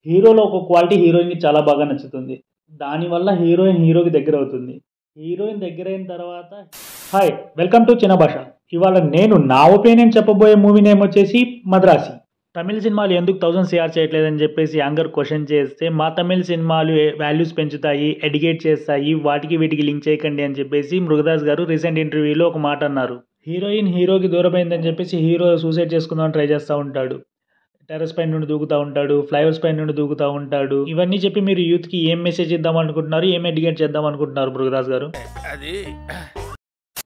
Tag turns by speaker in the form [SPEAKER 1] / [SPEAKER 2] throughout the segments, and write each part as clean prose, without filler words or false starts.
[SPEAKER 1] హీరోలో ఒక క్వాలిటీ హీరోయిన్‌కి చాలా బాగా నచ్చుతుంది. దానివల్ల హీరోయిన్ హీరోకి దగ్గరవుతుంది. హీరోయిన్ దగ్గరైన తర్వాత హాయ్! వెల్కమ్ టు చిన్న భాష. ఇవాళ నేను నా ఒపీనియన్ చెప్పబోయే మూవీ నేమ్ వచ్చేసి 'మద్రాసి'. తమిళ్ సినిమాలు ఎందుకు 1000 సీఆర్ చేయట్లేదని చెప్పేసి యాంకర్ క్వెషన్ చేస్తే, మా తమిళ్ సినిమాలు వాల్యూస్ పెంచుతాయి, ఎడ్యుకేట్ చేస్తాయి, వాటికి వీటికి లింక్ చేయకండి అని చెప్పేసి మృగదాస్ గారు రీసెంట్ ఇంటర్వ్యూలో ఒక మాట అన్నారు. హీరోయిన్ హీరోకి దూరమైందని చెప్పేసి హీరో సూసైడ్ చేసుకుందామని ట్రై చేస్తా ఉంటాడు. టెర్రస్ పైన నుండి దూకుతా ఉంటాడు. ఫ్లైఓవర్స్ పైన నుండి దూకుతా ఉంటాడు. ఇవన్నీ చెప్పి మీరు యూత్‌కి ఏం మెసేజ్ ఇద్దాం అనుకుంటున్నారు? ఏం ఎడ్యుకేట్ చేద్దాం అనుకుంటున్నారు మృగదాస్ గారు?
[SPEAKER 2] అది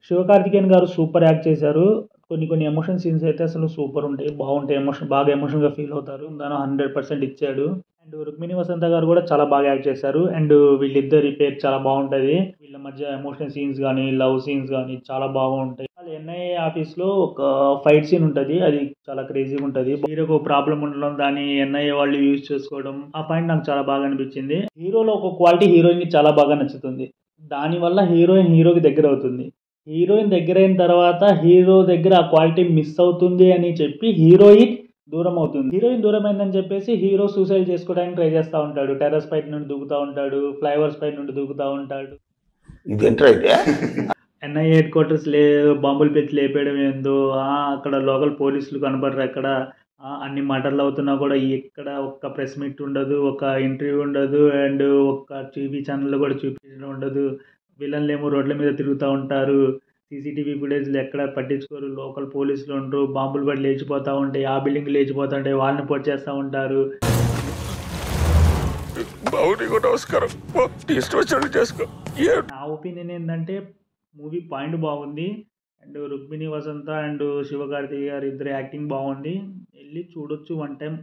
[SPEAKER 1] 'శివకార్తికేయన్' గారు సూపర్ యాక్ట్ చేశారు. కొన్ని ఎమోషన్ సీన్స్ అయితే అసలు సూపర్ ఉంటాయి. బాగుంటాయి. బాగా ఎమోషన్‌గా ఫీల్ అవుతారు. దానిలో 100% ఇచ్చాడు. అండ్ 'రుక్మిణి వసంత' గారు కూడా చాలా బాగా యాక్ట్ చేశారు. అండ్ వీళ్ళిద్దరి పేర్ చాలా బాగుంటది. వీళ్ళ మధ్య ఎమోషనల్ సీన్స్ గానీ, లవ్ సీన్స్ గానీ చాలా బాగుంటాయి. వాళ్ళ ఎన్ఐఏ ఆఫీస్‌లో ఒక ఫైట్ సీన్ ఉంటది. అది చాలా క్రేజీగా ఉంటది. హీరోకి ఒక ప్రాబ్లమ్ ఉండడం, దాన్ని ఎన్ఐఏ వాళ్ళు యూజ్ చేసుకోవడం, ఆ పాయింట్ నాకు చాలా బాగా అనిపించింది. హీరోలో ఒక క్వాలిటీ హీరోయిన్‌కి చాలా బాగా నచ్చుతుంది. దానివల్ల హీరోయిన్ హీరోకి దగ్గరవుతుంది. హీరోయిన్ దగ్గరైన తర్వాత హీరో దగ్గర ఆ క్వాలిటీ మిస్ అవుతుంది అని చెప్పి హీరోయిన్ దూరం అవుతుంది. హీరోయిన్ దూరమైందని చెప్పేసి హీరో సూసైడ్ చేసుకోవడానికి ట్రై చేస్తా ఉంటాడు. టెర్రస్ పైన నుండి దూకుతా ఉంటాడు. ఫ్లైఓవర్స్ పైన నుండి దూకుతా ఉంటాడు.
[SPEAKER 2] ఇదేంట్రా అయితే
[SPEAKER 1] ఎన్ఐఏ హెడ్ క్వార్టర్స్ బాంబులు పెట్టి లేపేయడం ఏందో, అక్కడ లోకల్ పోలీసులు కనపడరు ఎక్కడ, అన్ని మర్డర్లు అవుతున్నా కూడా ఎక్కడ ఒక్క ప్రెస్ మీట్ ఉండదు, ఒక ఇంటర్వ్యూ ఉండదు, అండ్ ఒక్క టీవీ ఛానల్లో కూడా చూపించడం ఉండదు. విలన్లేమో రోడ్ల మీద తిరుగుతూ ఉంటారు. సీసీటీవీ ఫుటేజ్లు ఎక్కడ పట్టించుకోరు. లోకల్ పోలీసులు ఉండరు. బాంబులు పడి లేచిపోతూ ఉంటాయి. ఆ బిల్డింగ్ లేచిపోతూ ఉంటాయి. వాళ్ళని పొడి చేస్తూ ఉంటారు.
[SPEAKER 2] బావుడికి నమస్కారం. ఇష్టం వచ్చినట్టు చేసుకో.
[SPEAKER 1] నా ఒపీనియన్ ఏంటంటే మూవీ పాయింట్ బాగుంది. అండ్ 'రుక్మిణి వసంత' అండ్ 'శివకార్తికేయ' గారి ఇద్దరు యాక్టింగ్ బాగుంది. వెళ్ళి చూడొచ్చు వన్ టైం.